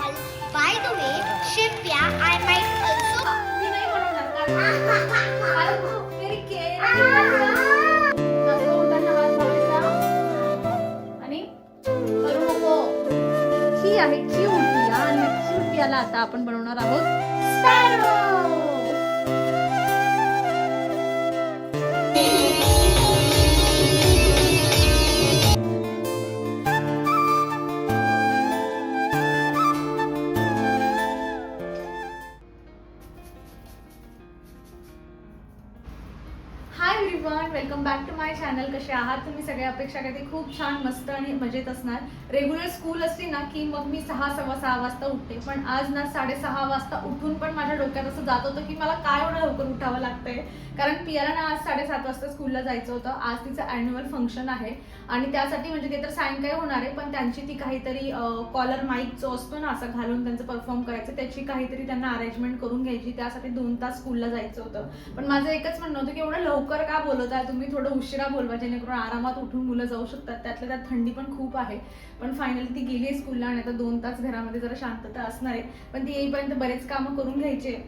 doll. By the way, Shivya, I might also. मी नाही बनवणार कारण तू very caring. नसतो उठायला हात धरायचा आणि करू नको. ही आहे क्यूट पिया आणि क्यूट पियाला आता आपण बनवणार आहोत sparrow. Hi everyone, welcome back to my channel. कसे आहात तुम्ही सगळे? अपेक्षा करते खूप छान, मस्त आणि मजेत असणार. रेग्युलर स्कूल असली ना की मग मी 6:15 वाजता उठते, पण आज ना 6:30 वाजता उठून पण माझ्या डोक्यात असं जात होतं की मला काय एवढं लवकर उठावं लागतंय. कारण पियाला ना आज 7:30 वाजता स्कूलला जायचं होतं. आज तिचं ॲन्युअल फंक्शन आहे आणि त्यासाठी म्हणजे ते तर सायंकाळी होणार आहे, पण त्यांची ती काहीतरी कॉलर माईक जो असतो ना असं घालून त्यांचं परफॉर्म करायचं, त्याची काहीतरी त्यांना अरेंजमेंट करून घ्यायची. त्यासाठी 2 तास स्कूलला जायचं होतं. पण माझं एकच म्हणणं होतं की एवढं लवकर का बोलत आहे तुम्ही, थोडं उशिरा बोलवा जेणेकरून आरामात उठून मुलं जाऊ शकतात. त्यातल्या त्यात थंडी पण खूप आहे. पण फायनली ती गेली आहे स्कूलला आणि आता 2 तास घरामध्ये जरा शांतता असणार आहे. पण ती येईपर्यंत बरेच कामं करून घ्यायचे.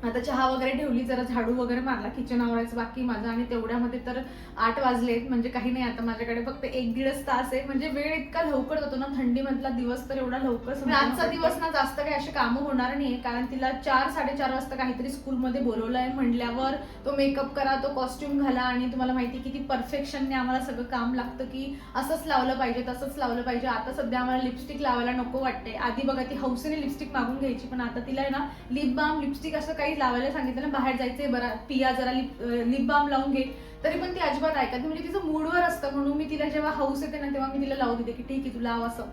आता चहा वगैरे ठेवली, जरा झाडू वगैरे मारला, किचन आवरायचं बाकी माझं आणि तेवढ्यामध्ये तर 8 वाजलेत. म्हणजे काही नाही, आता माझ्याकडे फक्त 1-1.5 तास आहे. म्हणजे वेळ इतका लवकर जातो ना, थंडीमधला दिवस तर एवढा लवकर. आजचा दिवस ना जास्त काही अशी कामं होणार नाहीये, कारण तिला 4-4:30 वाजता काहीतरी स्कूलमध्ये बोलवलंय. म्हटल्यावर तो मेकअप करा, तो कॉस्ट्युम घाला आणि तुम्हाला माहिती किती परफेक्शनने आम्हाला सगळं काम लागतं की असंच लावलं पाहिजे, तसंच लावलं पाहिजे. आता सध्या आम्हाला लिपस्टिक लावायला नको वाटते. आधी बघा ती हौसेने लिपस्टिक मागून घ्यायची, पण आता तिला ना लिप बाम, लिपस्टिक असं काही लावायला सांगितलं ना, बाहेर जायचंय बरं पिया जरा लिप बाम लावून घे, तरी पण ती अजिबात ऐकत. म्हणजे तिचं मूडवर असतं, म्हणून मी तिला जेव्हा हौस येते ना तेव्हा मी तिला लावू देते की ठीक आहे तू लाव असं.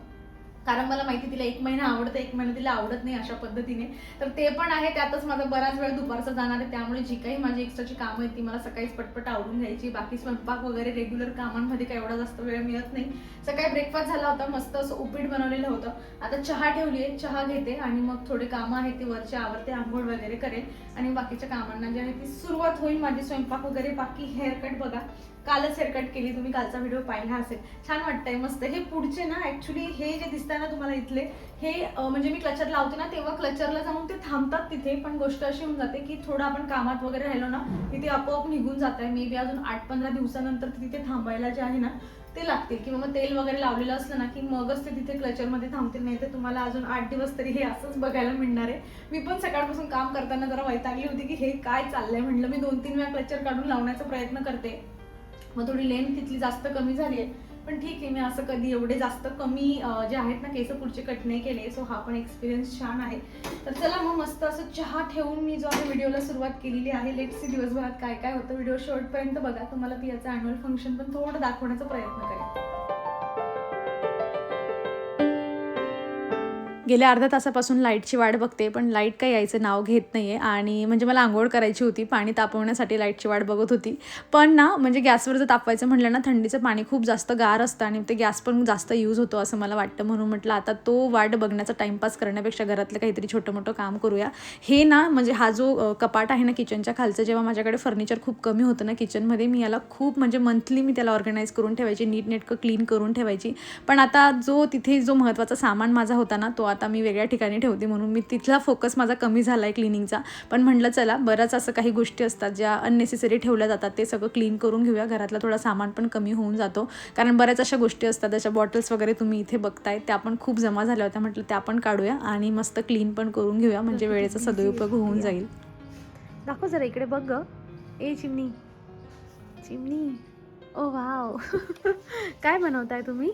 कारण मला माहिती तिला 1 महिना आवडतं, 1 महिना तिला आवडत नाही अशा पद्धतीने. तर ते पण आहे, त्यातच माझा बराच वेळ दुपारचा जाणार आहे. त्यामुळे जी काही माझी एक्स्ट्राची कामं आहेत ती मला सकाळीच पटपट आवडून घ्यायची. बाकी स्वयंपाक वगैरे रेग्युलर कामांमध्ये काय एवढा जास्त वेळ मिळत नाही. सकाळी ब्रेकफास्ट झाला होता, मस्त असं उपीट बनवलेलं होतं. आता चहा ठेवली आहे, चहा घेते आणि मग थोडे कामं आहेत ती वरची आवरते, आंघोळ वगैरे करेल आणि बाकीच्या कामांना जे आहे ती सुरुवात होईल माझी. स्वयंपाक वगैरे बाकी. हेअरकट बघा, कालच हेअरकट केली, तुम्ही कालचा व्हिडिओ पाहिला असेल. छान वाटतंय, मस्त. हे पुढचे ना ऍक्च्युली हे जे दिसतंय ना तुम्हाला इथले, हे म्हणजे मी क्लचर लावते ना तेव्हा क्लचरला जाऊन ते थांबतात तिथे. पण गोष्ट अशी होऊन जाते की थोडं आपण कामात वगैरे राहिलो ना तिथे आपोआप निघून जात आहे. मे बी अजून 8-15 दिवसानंतर तिथे थांबायला जे आहे ना ते लागतील, किंवा मग तेल वगैरे लावलेलं असलं ना की मगच ते तिथे क्लचरमध्ये थांबतील. नाही तर तुम्हाला अजून 8 दिवस तरी हे असंच बघायला मिळणार आहे. मी पण सकाळपासून काम करताना जरा वैतागली होती की हे काय चाललंय. म्हटलं मी 2-3 वेळा क्लचर काढून लावण्याचा प्रयत्न करते, मग थोडी लेंथ तिथली जास्त कमी झाली आहे. पण ठीक आहे, मी असं कधी एवढे जास्त कमी जे आहेत ना केस पुढचे कट नाही केले. सो हा पण एक्सपिरियन्स छान आहे. तर चला मग मस्त असं चहा ठेवून मी जो आहे व्हिडिओला सुरुवात केलेली आहे. लेट्स सी दिवसभरात काय काय होतं. व्हिडिओ शेवटपर्यंत बघा. तुम्हाला पियाचं ॲन्युअल फंक्शन पण थोडं दाखवण्याचा प्रयत्न करेन. गेल्या अर्ध्या तासापासून लाईटची वाट बघते, पण लाईट काही यायचं नाव घेत नाही आहे. आणि म्हणजे मला आंघोळ करायची होती, पाणी तापवण्यासाठी लाईटची वाट बघत होती. पण ना म्हणजे गॅसवर जर तापवायचं म्हटलं ना थंडीचं पाणी खूप जास्त गार असतं आणि ते गॅस पण जास्त यूज होतो असं मला वाटतं. म्हणून म्हटलं आता तो वाट बघण्याचा टाईमपास करण्यापेक्षा घरातलं काहीतरी छोटं मोठं काम करूया. हे ना म्हणजे हा जो कपाट आहे ना किचनच्या खालचं, जेव्हा माझ्याकडे फर्निचर खूप कमी होतं ना किचनमध्ये, मी याला खूप म्हणजे मंथली मी त्याला ऑर्गनाईज करून ठेवायची, नीटनेटकं क्लीन करून ठेवायची. पण आता जो तिथे जो महत्त्वाचा सामान माझा होता ना तो आता मी वेगळ्या ठिकाणी ठेवते, म्हणून मी तिथला फोकस माझा कमी झाला आहे क्लिनिंगचा. पण म्हटलं चला बरंच असं काही गोष्टी असतात ज्या अननेसेसरी ठेवल्या जातात, ते सगळं क्लीन करून घेऊया. घरातला थोडा सामान पण कमी होऊन जातो, कारण बऱ्याच अशा गोष्टी असतात जशा बॉटल्स वगैरे तुम्ही इथे बघताय त्या पण खूप जमा झाल्या होत्या. म्हटलं त्या पण काढूया आणि मस्त क्लीन पण करून घेऊया, म्हणजे वेळेचा सदुपयोग होऊन जाईल. दाखव जरा इकडे बघ ग. ए चिमणी, चिमणी, ओ वाव. काय बनवताय तुम्ही?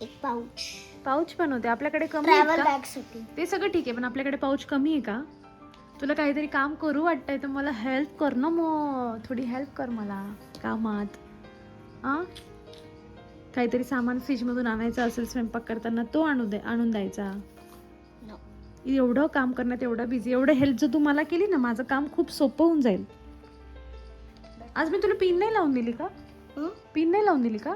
एक पाऊच. पाऊच बनवते. आपल्याकडे कमी आहे ट्रॅव्हल का? बॅग्स होती. ते सगळं ठीक आहे, पण आपल्याकडे पाऊच कमी आहे का? तुला काहीतरी काम करू वाटतंय तर मला हेल्प कर ना, मग थोडी हेल्प कर मला कामात. काहीतरी सामान फ्रीजमधून आणायचं असेल स्वयंपाक करताना तो आणून द्यायचा. एवढं काम करण्यात एवढं बिझी, एवढं हेल्प जर तू मला केली ना माझं काम खूप सोपं होऊन जाईल. आज मी तुला पिन नाही लावून दिली का? पिन नाही लावून दिली का?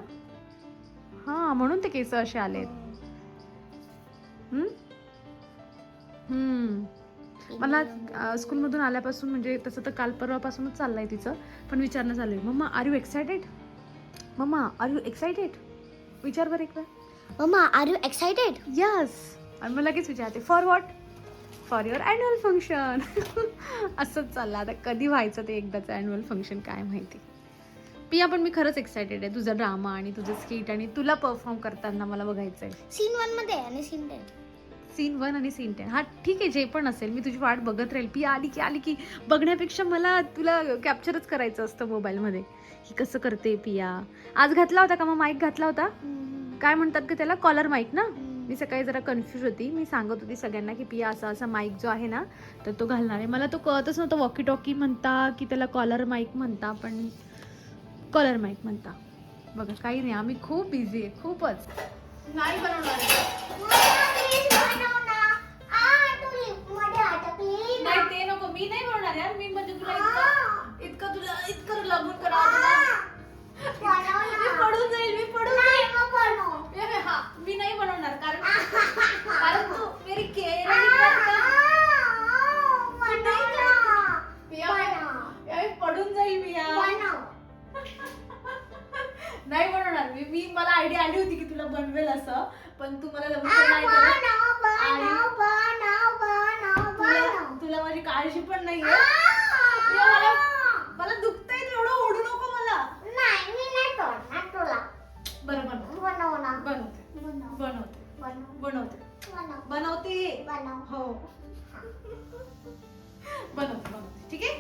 हां, म्हणून ते केस असे आलेत. मला स्कूलमधून आल्यापासून म्हणजे तसं तर काल परवापासूनच चाललंय तिचं, पण विचारणं चालू आहे. Mama are you excited? Mama are you excited? विचार बरं एक वेळ. Mama are you excited? Yes. आणि मग लगेच विचारते for what, for your annual function. असंच चाललं आता. कधी व्हायचं ते एकदाचं ॲन्युअल फंक्शन काय माहिती. पिया पण मी खरंच एक्सायटेड आहे. तुझा ड्रामा आणि तुझं स्किट आणि तुला परफॉर्म करताना मला बघायचं आहे. सीन 1 मध्ये आणि सीन 10. सीन 1 आणि सीन 10. हा ठीक आहे, जे पण असेल मी तुझी वाट बघत राहील. पिया आली की बघण्यापेक्षा मला तुला कॅप्चरच करायचं असतं मोबाईलमध्ये की कसं करते पिया. आज घातला होता का मग माईक घातला होता? काय म्हणतात का त्याला, कॉलर माईक ना. मी सकाळी जरा कन्फ्यूज होती. मी सांगत होती सगळ्यांना की पिया असा माईक जो आहे ना तर तो घालणार आहे. मला तो कळतच नव्हतं वॉकी टॉकी म्हणता की त्याला कॉलर माईक म्हणता, पण कॉलर माईक म्हणता. बघा काही नाही, आम्ही खूप बिझी आहे, खूपच. नाही बनवणार नाही ते नको, मी नाही बनवणार यार. मी म्हणजे तुला इतकं लागून पडून जाईल, मी पडून जाईल. हा मी नाही बनवणार कारण तू मेरी केअर पडून जाईल. मी नाही बनवणार. मी मला आयडिया आली होती की तुला बनवेल असं, पण तू मला लवकर नाही तुला माझी काळजी पण नाहीये. मला दुखतंय, एवढं ओढू नको मला. बरं बनवते हो बनवते ठीक आहे.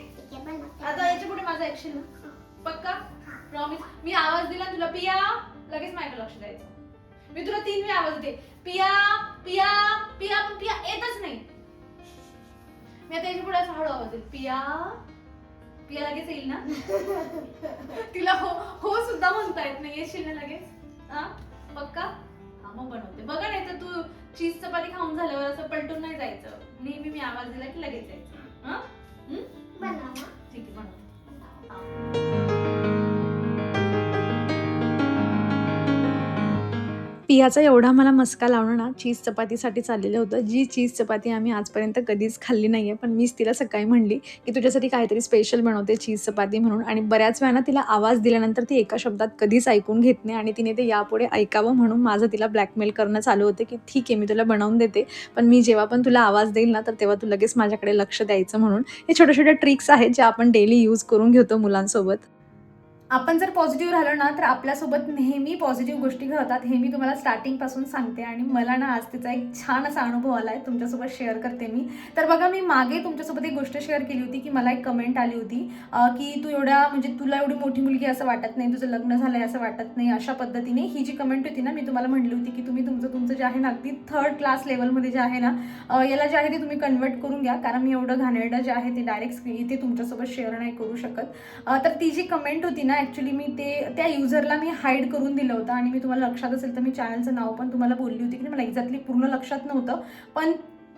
आता याच्या पुढे माझं ऍक्शन ना, पक्का प्रॉमिस. मी आवाज दिला तुला पिया, लगेच माझ्याकडे लक्ष द्यायचं. मी तुला 3 वेळा आवाज देते पिया पिया पिया, पण पिया येतच नाही. मी आता याच्या पुढे असं हळू आवाज देते पिया पिया, लगेच येईल ना. तिला हो सुद्धा म्हणता येत नाही. येशील ना लगेच? हा पक्का. हा मग बनवते. बघा नाही तर तू चीज चपाती खाऊन झाल्यावर असं पलटून नाही जायचं. नेहमी मी आवाज दिला की लगेच जायचं. हा ठीक आहे बनव. पियाचा एवढा मला मस्का लावणं ना चीज चपातीसाठी चाललेलं होतं. जी चीज चपाती आम्ही आजपर्यंत कधीच खाल्ली नाही आहे. पण मीच तिला सकाळी म्हणली की तुझ्यासाठी काहीतरी स्पेशल बनवते चीज चपाती म्हणून. आणि बऱ्याच वेळा तिला आवाज दिल्यानंतर ती एका शब्दात कधीच ऐकून घेत नाही आणि तिने ते यापुढे ऐकावं म्हणून माझं तिला ब्लॅकमेल करणं चालू होतं की ठीक आहे मी तुला बनवून देते, पण मी जेव्हा पण तुला आवाज देईल ना तर तेव्हा तू लगेच माझ्याकडे लक्ष द्यायचं म्हणून. हे छोट्या छोट्या ट्रिक्स आहेत ज्या आपण डेली यूज करून घेतो मुलांसोबत. आपण जर पॉझिटिव्ह राहिलो ना तर आपल्यासोबत नेहमी पॉझिटिव्ह गोष्टी घडतात. हे मी तुम्हाला स्टार्टिंगपासून सांगते आणि मला ना आज त्याचा एक छान असा अनुभव आला आहे, तुमच्यासोबत शेअर करते मी. तर बघा मी मागे तुमच्यासोबत एक गोष्ट शेअर केली होती की मला एक कमेंट आली होती की तू एवढ्या म्हणजे तुला एवढी मोठी मुलगी असं वाटत नाही, तुझं लग्न झालं आहे असं वाटत नाही, अशा पद्धतीने. ही जी कमेंट होती ना मी तुम्हाला म्हणली होती की तुम्ही तुमचं जे आहे ना अगदी 3rd क्लास लेवलमध्ये जे आहे ना याला जे आहे ते तुम्ही कन्वर्ट करून घ्या, कारण मी एवढं घाणेरडं जे आहे ते डायरेक्ट इथे तुमच्यासोबत शेअर नाही करू शकत. तर ती जी कमेंट होती ना ॲक्च्युली मी त्या युजरला मी हाईड करून दिलं होतं. आणि मी तुम्हाला लक्षात असेल तर मी चॅनलचं नाव पण तुम्हाला बोलली होती की मला एक्झॅक्टली पूर्ण लक्षात नव्हतं, पण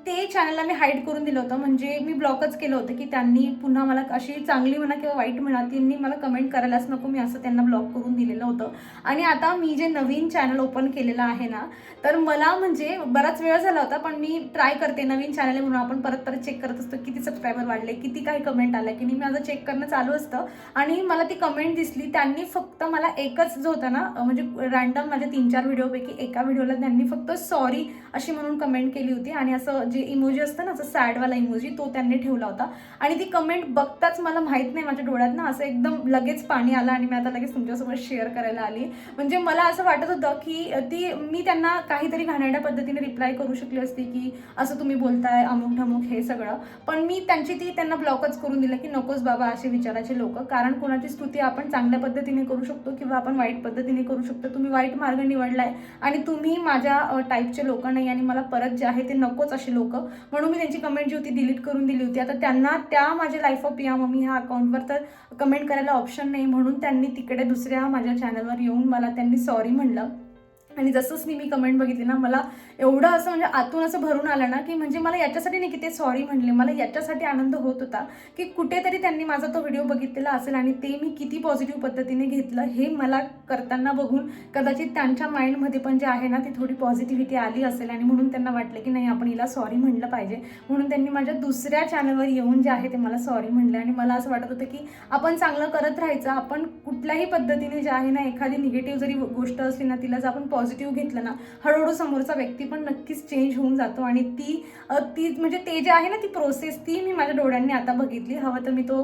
ते चॅनलला मी हाईड करून दिलं होतं. म्हणजे मी ब्लॉकच केलं होतं की त्यांनी पुन्हा मला अशी चांगली म्हणा किंवा वाईट म्हणा त्यांनी मला कमेंट करायलाच नको, मी असं त्यांना ब्लॉक करून दिलेलं होतं. आणि आता मी जे नवीन चॅनल ओपन केलेलं आहे ना तर मला म्हणजे बराच वेळ झाला होता, पण मी ट्राय करते. नवीन चॅनल आहे म्हणून आपण परत चेक करत असतो किती सबस्क्रायबर वाढले, किती काही कमेंट आल्या की नाही, माझं चेक करणं चालू असतं. आणि मला ती कमेंट दिसली. त्यांनी फक्त मला एकच जो होता ना म्हणजे रँडम माझ्या 3-4 व्हिडिओपैकी एका व्हिडिओला त्यांनी फक्त सॉरी अशी म्हणून कमेंट केली होती. आणि असं जे इमोजी असतं ना असं सॅडवाला इमोजी तो त्यांनी ठेवला होता. आणि ती कमेंट बघताच मला माहित नाही माझ्या डोळ्यात ना असं एकदम लगेच पाणी आलं आणि मी आता लगेच तुमच्यासोबत शेअर करायला आली. म्हणजे मला असं वाटत होतं की मी त्यांना काहीतरी घाणेरड्या पद्धतीने रिप्लाय करू शकली असती की असं तुम्ही बोलताय अमुक ढमुक हे सगळं, पण मी त्यांना ब्लॉकच करून दिलं की नकोच बाबा असे विचारायचे लोक. कारण कोणाची स्तुती आपण चांगल्या पद्धतीने करू शकतो किंवा आपण वाईट पद्धतीने करू शकतो. तुम्ही वाईट मार्ग निवडलाय आणि तुम्ही माझ्या टाईपचे लोक नाही आणि मला परत जे आहे ते नकोच असे लोक, म्हणून मी त्यांची कमेंट जी होती डिलीट करून दिली होती. आता त्यांना त्या माझ्या लाईफ ऑफ पिया मम्मी ह्या अकाउंटवर तर कमेंट करायला ऑप्शन नाही, म्हणून त्यांनी तिकडे दुसऱ्या माझ्या चॅनलवर येऊन मला त्यांनी सॉरी म्हणलं. आणि जसंच मी कमेंट बघितली ना मला एवढं असं म्हणजे आतून असं भरून आलं ना की म्हणजे मला याच्यासाठी नाही की ते सॉरी म्हणले, मला याच्यासाठी आनंद होत होता की कुठेतरी त्यांनी माझा तो व्हिडिओ बघितलेला असेल आणि ते मी किती पॉझिटिव्ह पद्धतीने घेतलं हे मला करताना बघून कदाचित त्यांच्या माइंडमध्ये पण जे आहे ना ती थोडी पॉझिटिव्हिटी आली असेल आणि म्हणून त्यांना वाटलं की नाही आपण हिला सॉरी म्हणलं पाहिजे, म्हणून त्यांनी माझ्या दुसऱ्या चॅनलवर येऊन जे आहे ते मला सॉरी म्हणले. आणि मला असं वाटत होतं की आपण चांगलं करत राहायचं, आपण कुठल्याही पद्धतीने जे आहे ना एखादी निगेटिव्ह जरी गोष्ट असली ना तिला जर आपण पॉझिटिव्ह घेतलं ना, हळूहळू समोरचा व्यक्ती पण नक्कीच चेंज होऊन जातो. आणि ती म्हणजे ते जे आहे ना, ती प्रोसेस ती मी माझ्या डोळ्यांनी आता बघितली. हवं तर मी तो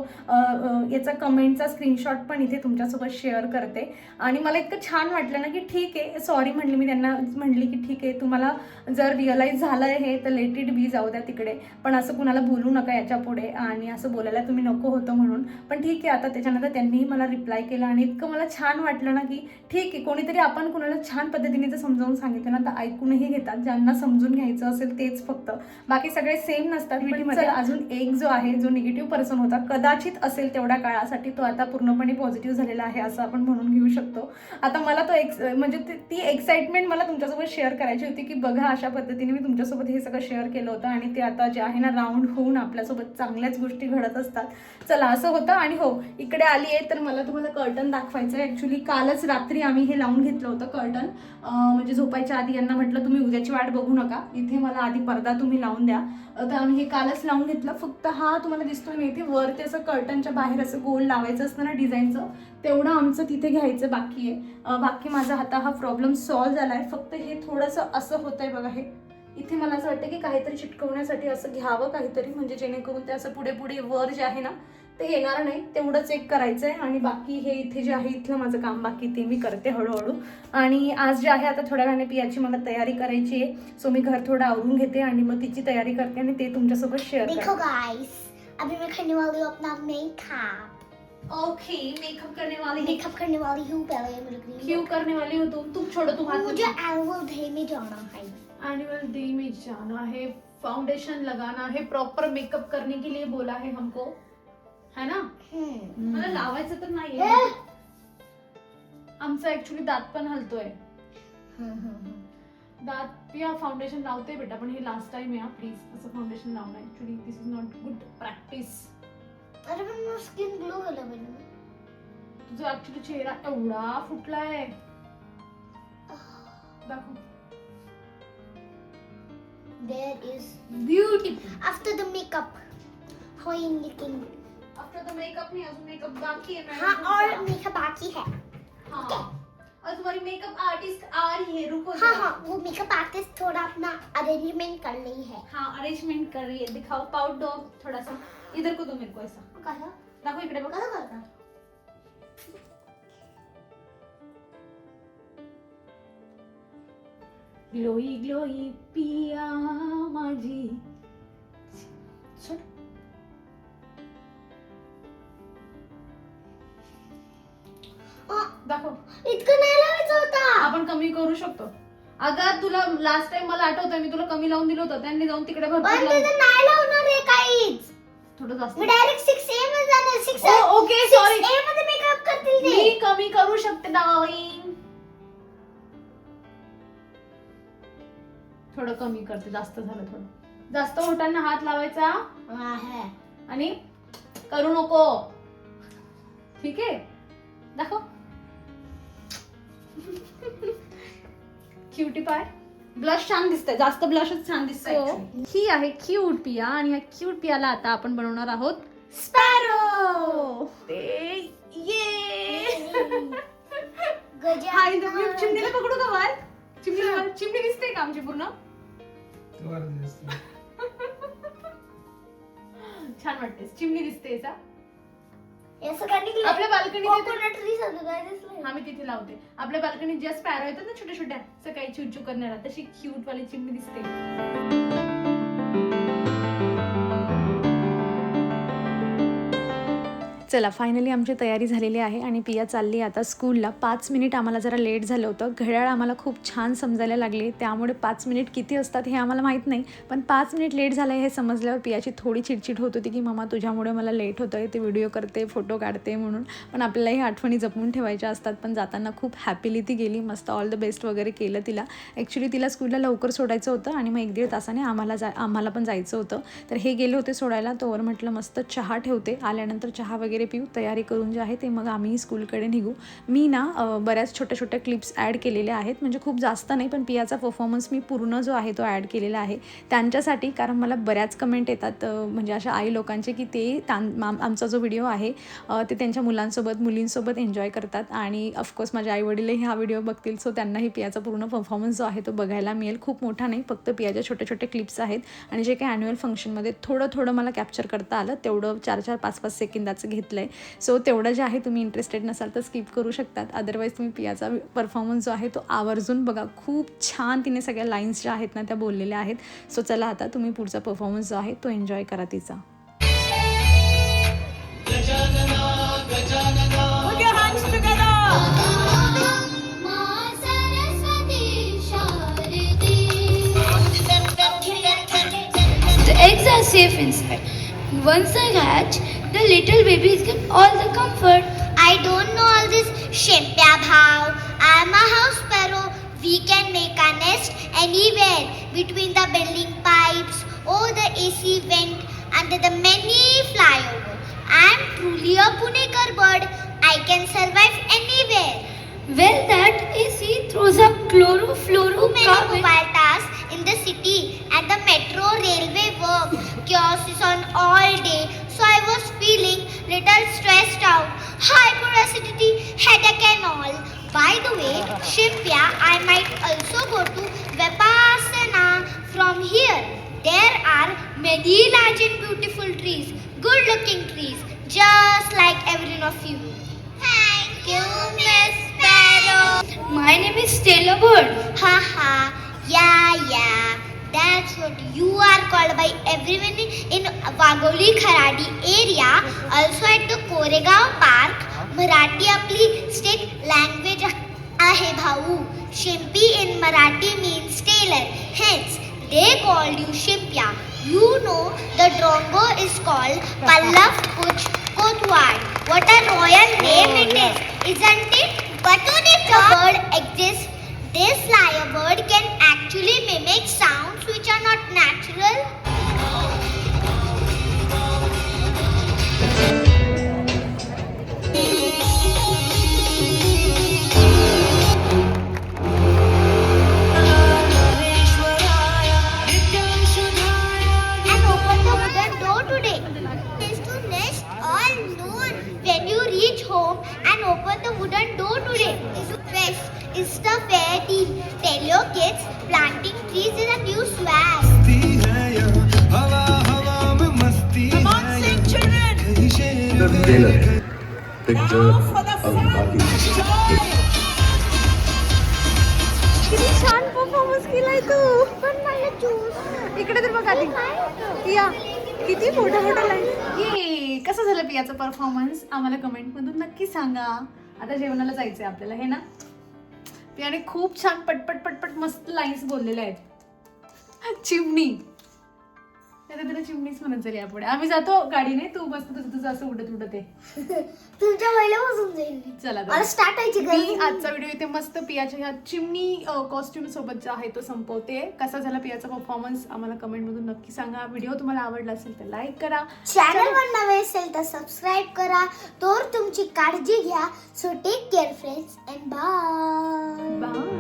याचा कमेंटचा स्क्रीनशॉट पण इथे तुमच्यासोबत शेअर करते. आणि मला इतकं छान वाटलं ना, की ठीक आहे, सॉरी म्हणली मी त्यांना, म्हणली की ठीक आहे, तुम्हाला जर रिअलाईज झालं आहे तर लेट इट बी, जाऊ द्या तिकडे, पण असं कुणाला बोलू नका याच्या पुढे, आणि असं बोलायला तुम्ही नको होतं म्हणून. पण ठीक आहे. आता त्याच्यानंतर त्यांनीही मला रिप्लाय केला आणि इतकं मला छान वाटलं ना, की ठीक आहे, कोणीतरी आपण कुणाला छान पद्धतीने जर समजावून सांगितलं ना तर ऐकूनही घेतात. ज्यांना समजून घ्यायचं असेल तेच फक्त, बाकी सगळे सेम नसतात. मध्ये अजून एक जो आहे, जो निगेटिव्ह पर्सन होता, कदाचित असेल तेवढ्या काळासाठी, तो आता पूर्णपणे पॉझिटिव्ह झालेला आहे असं आपण म्हणून घेऊ शकतो. आता मला तो म्हणजे ती एक्साइटमेंट मला तुमच्यासोबत शेअर करायची होती, की बघा अशा पद्धतीने मी तुमच्यासोबत हे सगळं शेअर केलं होतं आणि ते आता जे आहे ना, राऊंड होऊन आपल्यासोबत चांगल्याच गोष्टी घडत असतात. चला, असं होतं. आणि हो, इकडे आली आहे तर मला तुम्हाला कर्टन दाखवायचं आहे. ॲक्च्युली कालच रात्री आम्ही हे लावून घेतलं होतं कर्टन, म्हणजे झोपायच्या आधी. यांना म्हटलं तुम्ही उद्याची वाट बघू नका, इथे मला आधी पडदा तुम्ही लावून द्या. तर आम्ही हे कालच लावून घेतलं. फक्त हा तुम्हाला दिसतोय ना इथे वरती असं कर्टनच्या बाहेर असं गोल लावायचं असतं ना डिझाईनचं, तेवढं आमचं तिथे घ्यायचं बाकी आहे. बाकी माझा आता हा प्रॉब्लेम सॉल्व्ह झाला आहे. फक्त हे थोडंसं असं होतंय बघा, हे इथे मला असं वाटतं की काहीतरी चिटकवण्यासाठी असं घ्यावं काहीतरी, म्हणजे जेणेकरून ते असं पुढे पुढे वर जे आहे ना ते येणार नाही, तेवढं चेक करायचं आहे. आणि बाकी हे इथे जे आहे इथलं माझं काम बाकी ते मी करते हळूहळू. आणि आज जे आहे आता थोड्या वेळाने पियाची मला तयारी करायची आहे, सो मी घर थोडं आवरून घेते आणि मग तिची तयारी करते आणि ते तुमच्यासोबत शेअर करते. देखो गाइस, अभी मैं करने वाली हूँ अपना मेकअप. ओके, मेकअप करने वाली हूँ. पहले क्यों करने वाली हो तुम छोड़ो, तुम हाथ मुझे एनुअल डे में जाना है. एनुअल डे में जाना है, फाउंडेशन लगाना है, प्रॉपर मेकअप करने के लिए बोला है हमको, है ना. मला लावायचं तर नाहीये. आमचा ऍक्च्युली दात पण हलतोय. दात या फाउंडेशन लावते बेटा, पण हे लास्ट टाइम आहे. प्लीज असं फाउंडेशन लावणं actually this is not good practice. अरे पण माझं स्किन ग्लो झालं पाहिजे. तुझा ऍक्च्युली चेहरा एवढा फुटलाय, दाखव. There is beautiful. after the makeup. how are you looking? After the makeup नहीं, अजून मेकअप बाकी है. हाँ, और मेकअप बाकी है. हाँ, और तुम्हारी मेकअप आर्टिस्ट आ रही है, रुको. हाँ हाँ, वो मेकअप आर्टिस्ट थोड़ा अपना अरेंजमेंट कर रही है. हाँ, अरेंजमेंट कर रही है. दिखाओ पाउट दो थोड़ा सा, इधर को दो मेरे को ऐसा. कहा दाखव इकडे बघ. कहा करता. ग्लोई ग्लोई पिया माझी. दाखव. इतकं नाही लावायचं होता. आपण कमी करू शकतो. अगं तुला लास्ट टाइम मला आठवतंय मी तुला कमी लावून दिलं होतं, त्यांनी जाऊन तिकडे भरपूर पण लावून. तिथं नाही लावणार आहे काहीच. थोडं जास्त. मी डायरेक्ट 6A मध्ये जाणार. 6A. ओके सॉरी, 6A मध्ये मेकअप करतील ते. मी कमी करू शकते डार्लिंग. थोडं कमी करते, जास्त झालं थोडं. जास्त होताना हात लावायचा आहे. आणि करू नको, ठीक आहे. दाखव. क्युटी पाय. ब्लश छान दिसतंय, जास्त ब्लशच छान दिसतंय. ही आहे क्यूट पिया आणि ह्या क्यूट पियाला आता आपण बनवणार आहोत स्पॅरो. हाय, चिमणीला पकडू का वर? चिमणी दिसते का आमची पूर्ण? छान वाटते, चिमणी दिसते. आपल्या बाल्कनीत हा मी तिथे लावते. आपल्या बाल्कनीत ज्या स्पॅरो येतात ना छोट्या छोट्या, सकाळी चिवचिव करणारा, तशी क्यूट वाली चिमणी दिसते. चला, फायनली आमची तयारी झालेली आहे आणि पिया चालली आता स्कूलला. 5 मिनिट आम्हाला जरा लेट झालं होतं. घड्याळ आम्हाला खूप छान समजायला लागले, त्यामुळे 5 मिनिट किती असतात हे आम्हाला माहीत नाही, पण 5 मिनिट लेट झालं हे समजल्यावर पियाची थोडी चिडचिड होत होती की मम्मा तुझ्यामुळे मला लेट होतं आहे, ते व्हिडिओ करते, फोटो काढते म्हणून. पण आपल्यालाही आठवणी जपून ठेवायच्या असतात. पण जाताना खूप हॅपीली ती गेली, मस्त ऑल द बेस्ट वगैरे केलं तिला. ॲक्च्युली तिला स्कूलला लवकर सोडायचं होतं आणि मग 1-1.5 तासाने आम्हाला पण जायचं होतं. तर हे गेले होते सोडायला, तोवर म्हटलं मस्त चहा ठेवते, आल्यानंतर चहा वगैरे वगैरे पिऊ, तयारी करून जे आहे ते मग आम्ही स्कूलकडे निघू. मी ना बऱ्याच छोट्या छोट्या क्लिप्स ॲड केलेल्या आहेत, म्हणजे खूप जास्त नाही पण पियाचा परफॉर्मन्स मी पूर्ण जो आहे तो ॲड केलेला आहे त्यांच्यासाठी. कारण मला बऱ्याच कमेंट येतात म्हणजे अशा आई लोकांचे की ते आमचा जो व्हिडिओ आहे ते त्यांच्या मुलांसोबत मुलींसोबत एन्जॉय करतात आणि ऑफकोर्स माझे आईवडीलही हा व्हिडिओ बघतील, सो त्यांनाही पियाचा पूर्ण परफॉर्मन्स जो आहे तो बघायला मिळेल. खूप मोठा नाही, फक्त पियाच्या छोटे छोटे क्लिप्स आहेत आणि जे काही ॲन्युअल फंक्शनमध्ये थोडं मला कॅप्चर करता आलं तेवढं 4-4, 5-5 सेकंदाचं घेतलं आहे. सो तेवढं जे आहे तुम्ही इंटरेस्टेड नसाल तर स्किप करू शकतात. अदरवाईज तुम्ही पियाचा परफॉर्मन्स जो आहे तो आवर्जून बघा. खूप छान तिने सगळ्या लाईन्स ज्या आहेत ना त्या बोललेल्या आहेत. सो चला आता तुम्ही पुढचा परफॉर्मन्स जो आहे तो एन्जॉय करा तिचा. The eggs are safe inside. Once they hatch, the little babies get all the comfort. I don't know all this Shimpya bhav. I'm a house sparrow. We can make a nest anywhere between the building pipes or the AC vent under the many flyover. I'm truly a Punekar bird. I can survive anywhere. Well, that AC throws up Too many chlorofluorocarbon. mobile tasks in the city and the metro railway work. Chaos is on all day, so I was feeling little stressed out. Hyperacidity, headache and all. By the way, Shimpya, I might also go to Vipassana from here. There are many large and beautiful trees, good looking trees, just like every one of you. Thank you, Miss Sparrow. My name is Stella Bird. Haha, yeah. That's what you are called by everyone in Wagoli Kharadi area. Also at the Koregaon Park, Marathi आपली state language आहे भाऊ. Shimpi in Marathi means tailor. Hence, they called you Shimpya. You know the drongo is called Pallav Kuch Kotwad. What a royal name it is, isn't it? But if the bird exists, this lyrebird can actually mimic sounds which are not natural. And open the wooden door today. Is to nest all noon. When you reach home and open the wooden door today, is to fresh. It's the fair deal. Tell your kids planting trees is a new swag. The trailer, picture of Bhati. किती छान performance केलाय तू. पण मला juice इकडे तर बघा आधी पिया किती मोठा लाईन. ये कसं झालं पियाचं परफॉर्मन्स आम्हाला कमेंटमधून नक्की सांगा. आता जेवणाला जायचंय आपल्याला हे ना. पियाने खूप छान पटपट मस्त लाईन्स बोललेल्या आहेत. चिमणी त्याला चिमणीच म्हणत झाली यापुढे. आम्ही जातो गाडीने, तू बस तुझं असं उडत आहे. तुमच्या पहिल्या बसून जाईल. चला मला स्टार्ट व्हायची मी आजचा व्हिडिओ इथे मस्त पियाच्या ह्या चिमणी कॉस्ट्युम सोबत जो आहे तो संपवते. कसा झाला पियाचा परफॉर्मन्स आम्हाला कमेंट मधून नक्की सांगा. व्हिडिओ तुम्हाला आवडला असेल तर लाईक करा, चॅनलवर नवे असेल तर सबस्क्राईब करा. तर तुमची काळजी घ्या. So take care friends and bye. Bye.